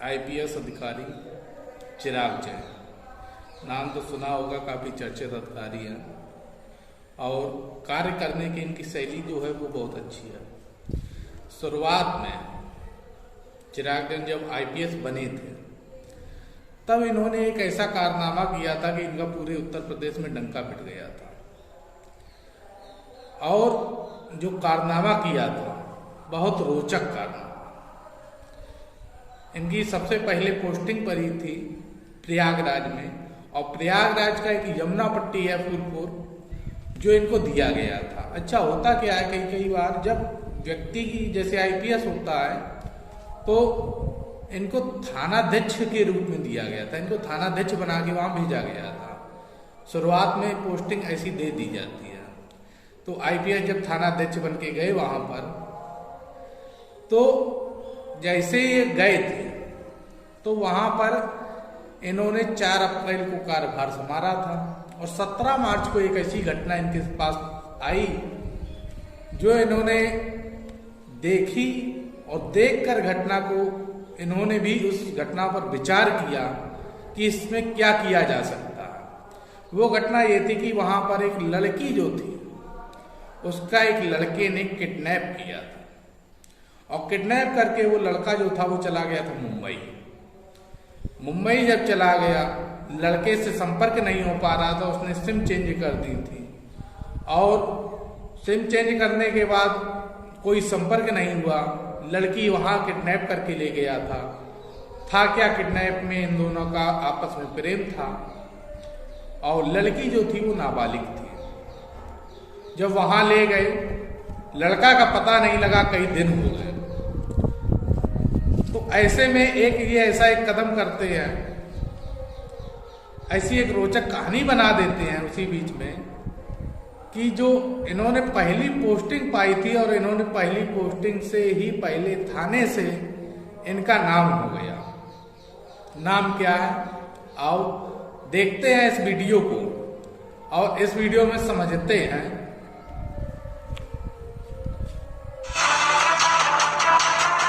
IPS अधिकारी चिराग जैन, नाम तो सुना होगा, काफ़ी चर्चित अधिकारी हैं और कार्य करने की इनकी शैली जो है वो बहुत अच्छी है। शुरुआत में चिराग जैन जब आईपीएस बने थे तब इन्होंने एक ऐसा कारनामा किया था कि इनका पूरे उत्तर प्रदेश में डंका पिट गया था। और जो कारनामा किया था बहुत रोचक कारनामा। इनकी सबसे पहले पोस्टिंग पड़ी थी प्रयागराज में, और प्रयागराज का एक यमुना पट्टी है फूलपुर, जो इनको दिया गया था। अच्छा होता क्या है, कई बार जब व्यक्ति की जैसे आईपीएस होता है तो इनको थानाध्यक्ष के रूप में दिया गया था, इनको थानाध्यक्ष बना के वहां भेजा गया था। शुरुआत में पोस्टिंग ऐसी दे दी जाती है। तो आईपीएस जब थानाध्यक्ष बन के गए वहां पर, तो जैसे ये गए थे तो वहां पर इन्होंने 4 अप्रैल को कार्यभार संभाला था और 17 मार्च को एक ऐसी घटना इनके पास आई जो इन्होंने देखी, और देखकर घटना को इन्होंने भी उस घटना पर विचार किया कि इसमें क्या किया जा सकता है। वो घटना ये थी कि वहां पर एक लड़की जो थी उसका एक लड़के ने किडनैप किया था, और किडनैप करके वो लड़का जो था वो चला गया था मुंबई। मुंबई जब चला गया, लड़के से संपर्क नहीं हो पा रहा था, उसने सिम चेंज कर दी थी, और सिम चेंज करने के बाद कोई संपर्क नहीं हुआ। लड़की वहां किडनैप करके ले गया था क्या किडनैप में इन दोनों का आपस में प्रेम था, और लड़की जो थी वो नाबालिग थी। जब वहां ले गए, लड़का का पता नहीं लगा, कई दिन हो गए। तो ऐसे में ये ऐसा एक कदम करते हैं, ऐसी एक रोचक कहानी बना देते हैं उसी बीच में कि जो इन्होंने पहली पोस्टिंग पाई थी, और इन्होंने पहली पोस्टिंग से ही पहले थाने से इनका नाम हो गया। नाम क्या है, आओ देखते हैं इस वीडियो को, और इस वीडियो में समझते हैं।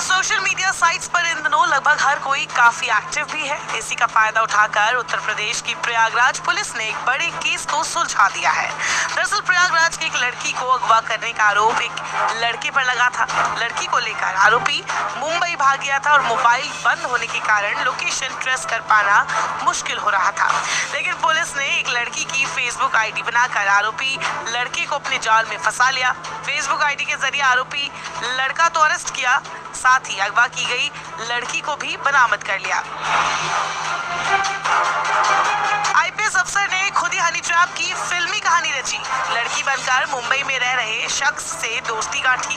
सोशल मीडिया साइट्स पर इन दिनों लगभग हर कोई काफी एक्टिव भी है। इसी का फायदा उठाकर उत्तर प्रदेश की प्रयागराज पुलिस ने एक बड़े केस को सुलझा दिया है। दरअसल प्रयागराज की एक लड़की को अगवा करने का आरोप एक लड़के पर लगा था। लड़की को लेकर आरोपी मुंबई भाग गया था और मोबाइल बंद होने के कारण लोकेशन ट्रेस कर पाना मुश्किल हो रहा था। लेकिन पुलिस ने एक लड़की की फेसबुक आईडी बनाकर आरोपी लड़के को अपने जाल में फंसा लिया। फेसबुक आईडी के जरिए आरोपी लड़का तो अरेस्ट किया, साथ ही अगवा की गई लड़की को भी बरामद कर लिया। आईपीएस अफसर ने खुद ही हनी ट्रैप की फिल्मी कहानी रची। लड़की बनकर मुंबई में रह रहे शख्स से दोस्ती गांठी,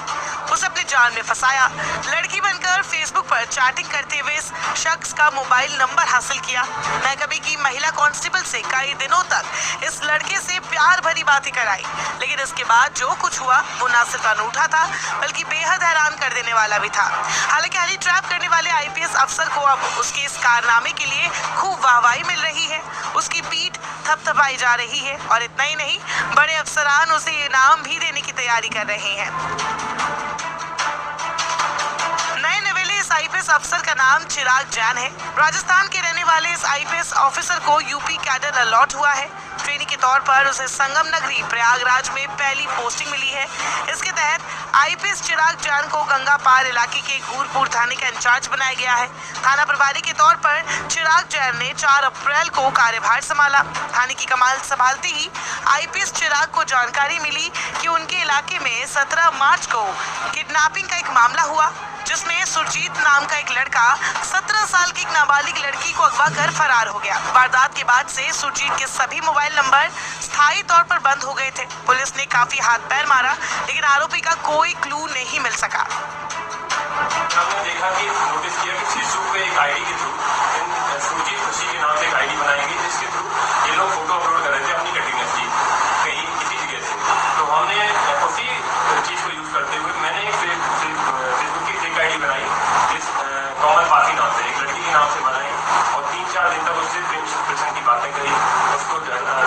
उसे अपने जाल में फंसाया। लड़की बनकर फेसबुक पर चैटिंग करते हुए इस शख्स का मोबाइल नंबर हासिल किया। महकमे की महिला कांस्टेबल से कई दिनों तक इस लड़के से प्यार भरी बातें कराई, लेकिन इसके बाद जो कुछ हुआ वो न सिर्फ अनूठा था बल्कि बेहद हैरान कर देने वाला भी था। हालांकि हनी ट्रैप करने वाले आईपीएस अफसर को अब उसके इस कारनामे के लिए खूब वाहवाही मिल रही है, उसकी पीठ थपथपाई जा रही है, और इतना ही नहीं, बड़े अफसरान उसे इनाम भी देने की तैयारी कर रहे हैं। नए नवेले इस आईपीएस अफसर का नाम चिराग जैन है। राजस्थान के रहने वाले इस आईपीएस ऑफिसर को यूपी कैडर अलॉट हुआ है। ट्रेनी के तौर पर उसे संगम नगरी प्रयागराज में पहली पोस्टिंग मिली है। इसके तहत आईपीएस चिराग जैन को गंगा पार इलाके के गूरपुर थाने का इंचार्ज बनाया गया है। थाना प्रभारी के तौर पर चिराग जैन ने 4 अप्रैल को कार्यभार संभाला। थाने की कमान संभालते ही आईपीएस चिराग को जानकारी मिली कि उनके इलाके में 17 मार्च को किडनैपिंग का एक मामला हुआ, जिसमें सुरजीत नाम का एक लड़का 17 साल की एक नाबालिग लड़की को अगवा कर फरार हो गया। वारदात के बाद से सुरजीत के सभी मोबाइल नंबर स्थायी तौर पर बंद हो गए थे। पुलिस ने काफी हाथ पैर मारा, लेकिन आरोपी का कोई क्लू नहीं मिल सका। हमने देखा कि नोटिस किया कि फेसबुक पे एक आईडी के थ्रू सुरजीत खुशी के नाम से एक आईडी बनाई गई, जिसके थ्रू ये लोग फोटो अपलोड कर रहे थे अपनी कटिंग की कहीं किसी जगह से। तो हमने उसी चीज को यूज करते हुए मैंने एक फेसबुक की एक आईडी बनाई, जिस कॉमन पासी नाम से एक लड़की के नाम से बनाई, और 3-4 दिन तक उससे प्रेम की बातें करी, उसको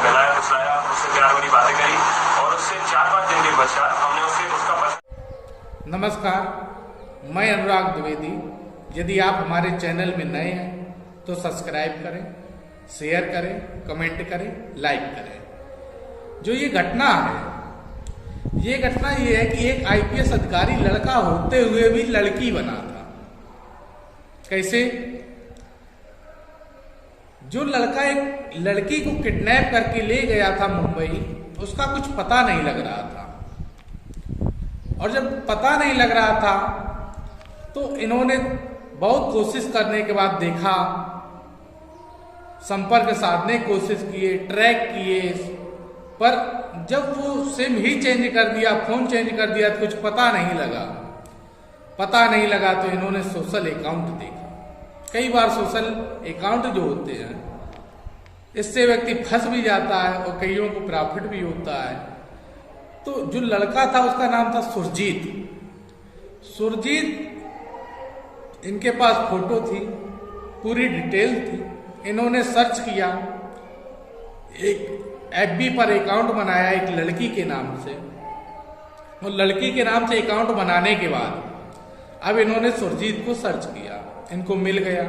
गलाया फुसलाया, उससे प्यार वाली बातें करी, और उससे 4-5 दिन के पश्चात हमने उससे उसका नमस्कार, मैं अनुराग द्विवेदी, यदि आप हमारे चैनल में नए हैं तो सब्सक्राइब करें, शेयर करें, कमेंट करें, लाइक करें। जो ये घटना है, ये घटना ये है कि एक आईपीएस अधिकारी लड़का होते हुए भी लड़की बना था। कैसे? जो लड़का एक लड़की को किडनैप करके ले गया था मुंबई, उसका कुछ पता नहीं लग रहा था। और जब पता नहीं लग रहा था तो इन्होंने बहुत कोशिश करने के बाद देखा, संपर्क साधने की कोशिश किए, ट्रैक किए, पर जब वो सिम ही चेंज कर दिया, फोन चेंज कर दिया तो कुछ पता नहीं लगा। तो इन्होंने सोशल अकाउंट देखा। कई बार सोशल अकाउंट जो होते हैं, इससे व्यक्ति फंस भी जाता है और कईयों को प्रॉफिट भी होता है। तो जो लड़का था उसका नाम था सुरजीत। इनके पास फोटो थी, पूरी डिटेल थी। इन्होंने सर्च किया, एक एफबी पर अकाउंट बनाया एक लड़की के नाम से, और लड़की के नाम से अकाउंट बनाने के बाद अब इन्होंने सुरजीत को सर्च किया, इनको मिल गया।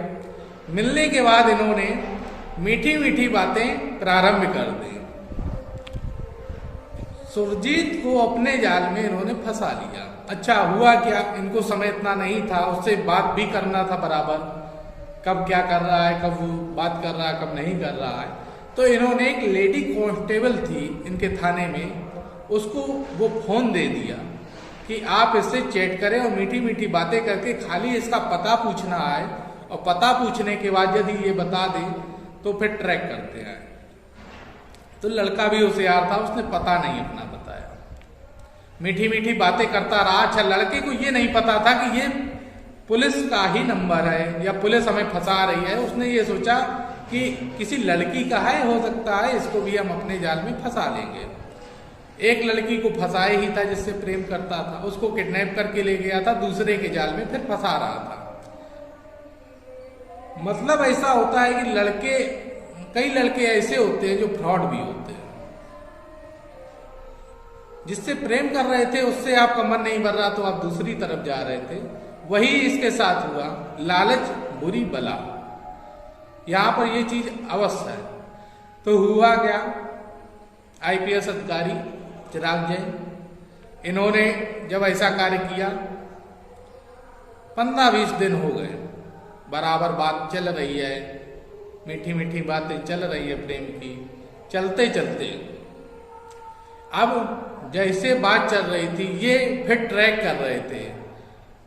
मिलने के बाद इन्होंने मीठी मीठी बातें प्रारंभ कर दी। सुरजीत को अपने जाल में इन्होंने फंसा लिया। अच्छा हुआ क्या, इनको समय इतना नहीं था, उससे बात भी करना था बराबर, कब क्या कर रहा है, कब वो बात कर रहा है, कब नहीं कर रहा है। तो इन्होंने एक लेडी कांस्टेबल थी इनके थाने में, उसको वो फोन दे दिया कि आप इससे चैट करें और मीठी मीठी बातें करके खाली इसका पता पूछना है, और पता पूछने के बाद यदि ये बता दे तो फिर ट्रैक करते हैं। तो लड़का भी होशियार था, उसने पता नहीं अपना बताया, मीठी मीठी बातें करता रहा। अच्छा, लड़के को ये नहीं पता था कि ये पुलिस का ही नंबर है या पुलिस हमें फंसा रही है। उसने ये सोचा कि किसी लड़की का है, हो सकता है इसको भी हम अपने जाल में फंसा लेंगे। एक लड़की को फंसाए ही था जिससे प्रेम करता था, उसको किडनैप करके ले गया था, दूसरे के जाल में फिर फंसा रहा था। मतलब ऐसा होता है कि कई लड़के ऐसे होते हैं जो फ्रॉड भी होते हैं। जिससे प्रेम कर रहे थे उससे आपका मन नहीं भर रहा तो आप दूसरी तरफ जा रहे थे। वही इसके साथ हुआ। लालच बुरी बला, यहां पर यह चीज अवश्य है। तो हुआ क्या, आईपीएस अधिकारी चिराग जैन, इन्होंने जब ऐसा कार्य किया, 15-20 दिन हो गए, बराबर बात चल रही है, मीठी मीठी बातें चल रही है प्रेम की। चलते चलते अब जैसे बात चल रही थी, ये फिर ट्रैक कर रहे थे।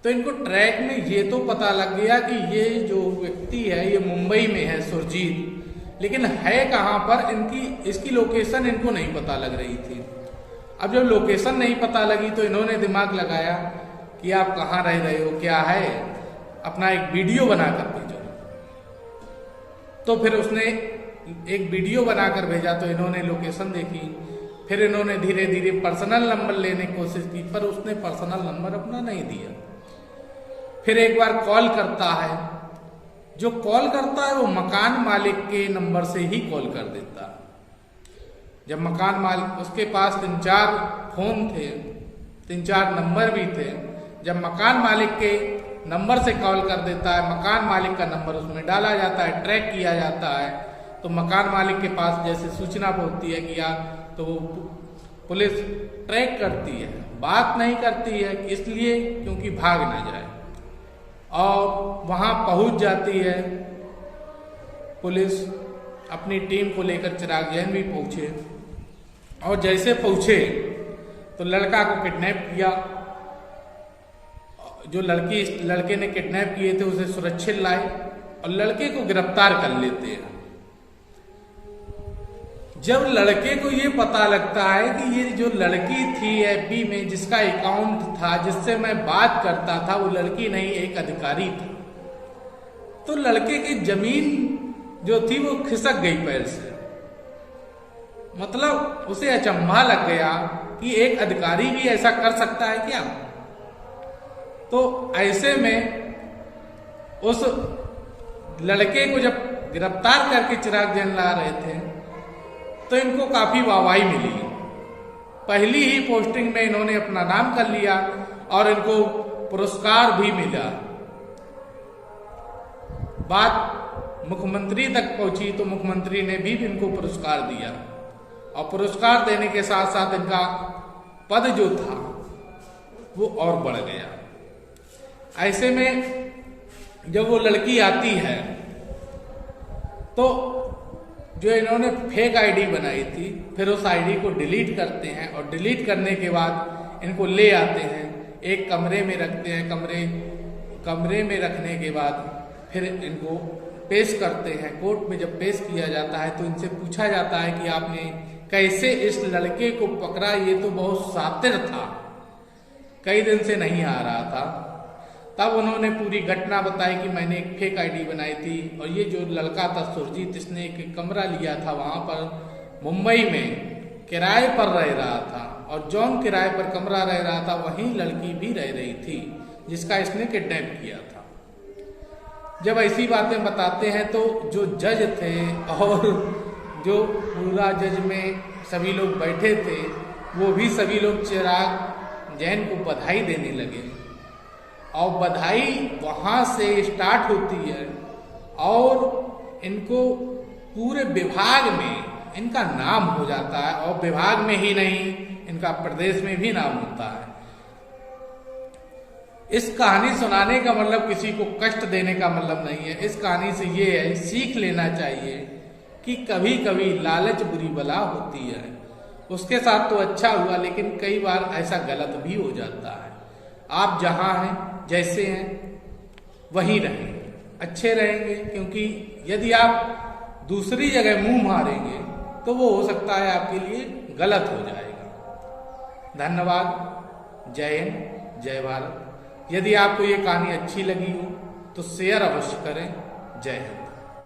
तो इनको ट्रैक में ये तो पता लग गया कि ये जो व्यक्ति है ये मुंबई में है, सुरजीत, लेकिन है कहाँ पर, इसकी लोकेशन इनको नहीं पता लग रही थी। अब जब लोकेशन नहीं पता लगी तो इन्होंने दिमाग लगाया कि आप कहाँ रह रहे हो, क्या है, अपना एक वीडियो बनाकर भेजो। तो फिर उसने एक वीडियो बनाकर भेजा, तो इन्होंने लोकेशन देखी। फिर इन्होंने धीरे धीरे पर्सनल नंबर लेने की कोशिश की, पर उसने पर्सनल नंबर अपना नहीं दिया। फिर एक बार कॉल करता है, जो कॉल करता है वो मकान मालिक के नंबर से ही कॉल कर देता है। जब मकान मालिक, उसके पास 3-4 फोन थे, 3-4 नंबर भी थे। जब मकान मालिक के नंबर से कॉल कर देता है, मकान मालिक का नंबर उसमें डाला जाता है, ट्रैक किया जाता है। तो मकान मालिक के पास जैसे सूचना पहुंचती है कि यार, तो वो पुलिस ट्रैक करती है, बात नहीं करती है, इसलिए क्योंकि भाग ना जाए, और वहां पहुंच जाती है पुलिस अपनी टीम को लेकर। चिराग जैन भी पहुंचे, और जैसे पहुंचे तो लड़का को किडनैप किया। जो लड़के ने किडनैप किए थे उसे सुरक्षित लाए और लड़के को गिरफ्तार कर लेते हैं। जब लड़के को ये पता लगता है कि ये जो लड़की थी एफबी में, जिसका अकाउंट था, जिससे मैं बात करता था, वो लड़की नहीं एक अधिकारी था, तो लड़के की जमीन जो थी वो खिसक गई पैर से। मतलब उसे अचंभा लग गया कि एक अधिकारी भी ऐसा कर सकता है क्या। तो ऐसे में उस लड़के को जब गिरफ्तार करके चिराग जैन ला रहे थे तो इनको काफी वाहवाही मिली। पहली ही पोस्टिंग में इन्होंने अपना नाम कर लिया और इनको पुरस्कार भी मिला। बात मुख्यमंत्री तक पहुंची तो मुख्यमंत्री ने भी इनको पुरस्कार दिया, और पुरस्कार देने के साथ साथ इनका पद जो था वो और बढ़ गया। ऐसे में जब वो लड़की आती है तो जो इन्होंने फेक आईडी बनाई थी, फिर उस आईडी को डिलीट करते हैं, और डिलीट करने के बाद इनको ले आते हैं, एक कमरे में रखते हैं। कमरे में रखने के बाद फिर इनको पेश करते हैं। कोर्ट में जब पेश किया जाता है तो इनसे पूछा जाता है कि आपने कैसे इस लड़के को पकड़ा, ये तो बहुत शातिर था, कई दिन से नहीं आ रहा था। तब उन्होंने पूरी घटना बताई कि मैंने एक फेक आईडी बनाई थी, और ये जो लड़का था सुरजीत, इसने एक कमरा लिया था वहां पर मुंबई में, किराए पर रह रहा था, और जौन किराए पर कमरा रह रहा था वहीं लड़की भी रह रही थी जिसका इसने किडनैप किया था। जब ऐसी बातें बताते हैं तो जो जज थे और जो पूरा जज में सभी लोग बैठे थे, वो भी सभी लोग चिराग जैन को बधाई देने लगे, और बधाई वहां से स्टार्ट होती है, और इनको पूरे विभाग में इनका नाम हो जाता है, और विभाग में ही नहीं, इनका प्रदेश में भी नाम होता है। इस कहानी सुनाने का मतलब किसी को कष्ट देने का मतलब नहीं है। इस कहानी से ये है, सीख लेना चाहिए कि कभी कभी लालच बुरी बला होती है। उसके साथ तो अच्छा हुआ, लेकिन कई बार ऐसा गलत भी हो जाता है। आप जहां हैं, जैसे हैं, वहीं रहें, अच्छे रहेंगे, क्योंकि यदि आप दूसरी जगह मुंह मारेंगे तो वो हो सकता है आपके लिए गलत हो जाएगा। धन्यवाद। जय हिंद, जय भारत। यदि आपको ये कहानी अच्छी लगी हो तो शेयर अवश्य करें। जय हिंद।